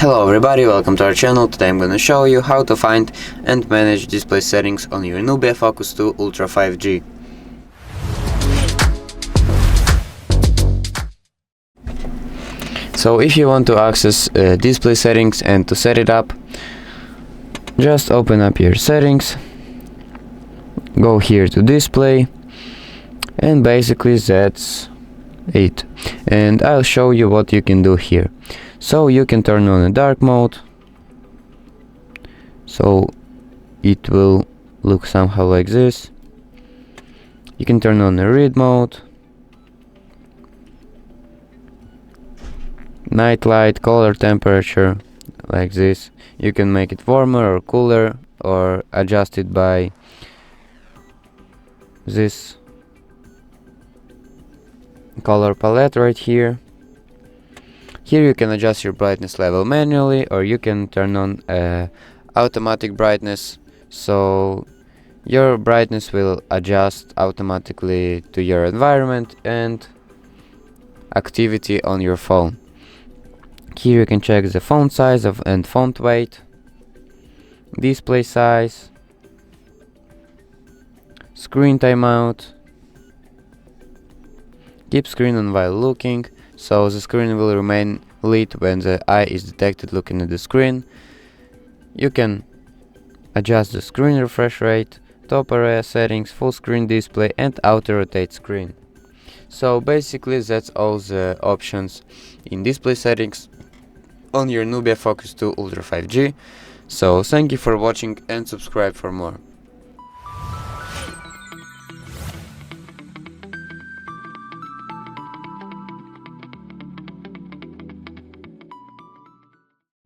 Hello everybody, welcome to our channel. Today I'm gonna show you how to find and manage display settings on your NUBIA Focus 2 Ultra 5G. So if you want to access display settings and to set it up, just open up your settings, go here to display, and basically that's it. And I'll show you what you can do here. So you can turn on a dark mode, so it will look somehow like this. You can turn on the read mode, night light, color temperature, like this. You can make it warmer or cooler or adjust it by this color palette right here. Here you can adjust your brightness level manually, or you can turn on automatic brightness, so your brightness will adjust automatically to your environment and activity on your phone. Here you can check the font size and font weight, display size, screen timeout, keep screen on while looking, so the screen will remain lit when the eye is detected looking at the screen. You can adjust the screen refresh rate, top area settings, full screen display, and auto rotate screen. So basically that's all the options in display settings on your NUBIA Focus 2 Ultra 5G. So thank you for watching and subscribe for more.